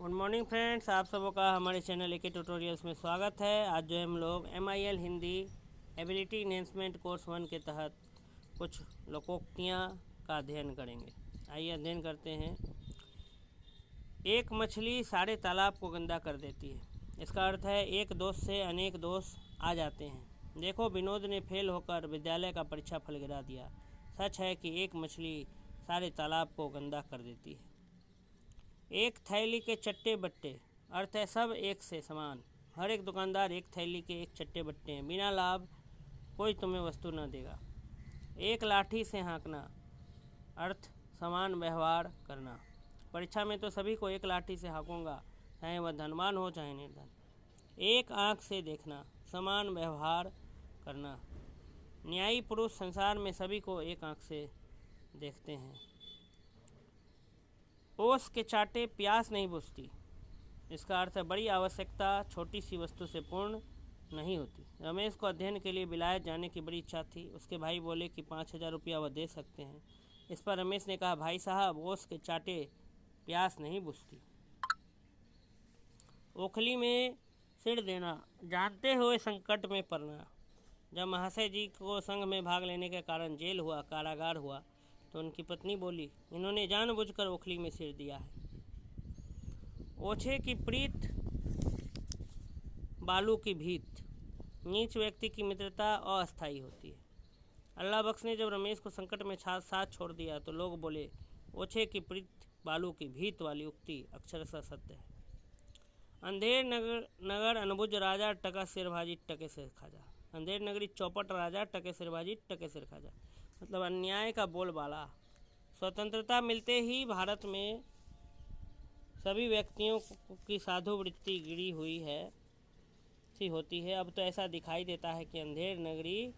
Good morning friends, आप सबों का हमारे चैनल एके ट्यूटोरियल्स में स्वागत है। आज जो हम लोग MIL Hindi ability enhancement course 1 के तहत कुछ लोकोक्तियाँ का अध्ययन करेंगे। आइए अध्ययन करते हैं। एक मछली सारे तालाब को गंदा कर देती है। इसका अर्थ है एक दोष से अनेक दोष आ जाते हैं। देखो, विनोद ने फेल होकर विद्यालय का परीक्षा फल गिरा दिया। सच है कि एक मछली सारे तालाब को गंदा कर देती है। एक थैली के चट्टे बट्टे, अर्थ है सब एक से समान। हर एक दुकानदार एक थैली के एक चट्टे बट्टे हैं। बिना लाभ कोई तुम्हें वस्तु न देगा। एक लाठी से हाँकना, अर्थ समान व्यवहार करना। परीक्षा में तो सभी को एक लाठी से हाँकूंगा, चाहे वह धनवान हो चाहे निर्धन। एक आँख से देखना, समान व्यवहार करना। न्यायी पुरुष संसार में सभी को एक आँख से देखते हैं। ओस के चाटे प्यास नहीं बुझती। इसका अर्थ है बड़ी आवश्यकता छोटी सी वस्तु से पूर्ण नहीं होती। रमेश को अध्ययन के लिए विलायत जाने की बड़ी इच्छा थी। उसके भाई बोले कि 5,000 रुपया वह दे सकते हैं। इस पर रमेश ने कहा, भाई साहब, ओस के चाटे प्यास नहीं बुझती। ओखली में सिर देना, जानते हुए संकट में पड़ना। जब महाशय जी को संघ में भाग लेने के कारण जेल हुआ, कारागार हुआ, तो उनकी पत्नी बोली, इन्होंने जानबूझकर ओखली में सिर दिया है। ओछे की प्रीत बालू की भीत। नीच व्यक्ति की मित्रता अस्थायी होती है। अल्लाह बख्श ने जब रमेश को संकट में साथ छोड़ दिया तो लोग बोले, ओछे की प्रीत बालू की भीत वाली उक्ति अक्षरशः सत्य है। अंधेर नगर अनबुझ राजा, टका सिरभाजी टके सिर खाजा। अंधेर नगरी चौपट राजा, टके सिरभाजी टके सिर खाजा। मतलब अन्याय का बोलबाला। स्वतंत्रता मिलते ही भारत में सभी व्यक्तियों की साधु वृत्ति गिरी हुई है सी होती है। अब तो ऐसा दिखाई देता है कि अंधेर नगरी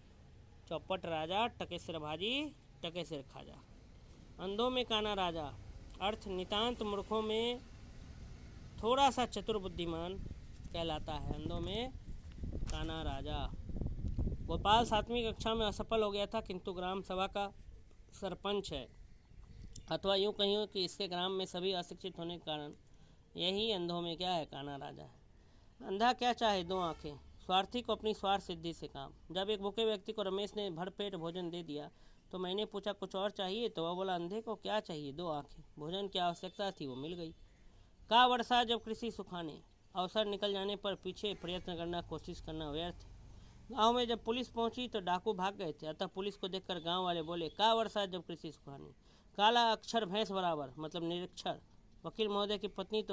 चौपट राजा, टके सिरभाजी टके सिर खाजा। अंधों में काना राजा, अर्थ नितांत मूर्खों में थोड़ा सा चतुर बुद्धिमान कहलाता है। अंधों में काना राजा। गोपाल 7वीं कक्षा में असफल हो गया था, किंतु ग्राम सभा का सरपंच है, अथवा यूँ कहिए कि इसके ग्राम में सभी अशिक्षित होने के कारण यही अंधों में क्या है, काना राजा है। अंधा क्या चाहे, 2 आँखें। स्वार्थी को अपनी स्वार्थ सिद्धि से काम। जब एक भूखे व्यक्ति को रमेश ने भरपेट भोजन दे दिया तो मैंने पूछा, कुछ और चाहिए? तो वह बोला, अंधे को क्या चाहिए, 2 आँखें। भोजन की आवश्यकता थी, वो मिल गई। का वर्षा जब कृषि सुखाने, अवसर निकल जाने पर पीछे प्रयत्न करना, कोशिश करना व्यर्थ। गांव में जब पुलिस पहुंची तो डाकू भाग गए थे, अतः पुलिस को देखकर गांव वाले बोले, का वर्षा जब कृषि सुखाने। काला अक्षर भैंस बराबर, मतलब निरक्षर। वकील महोदय की पत्नी तो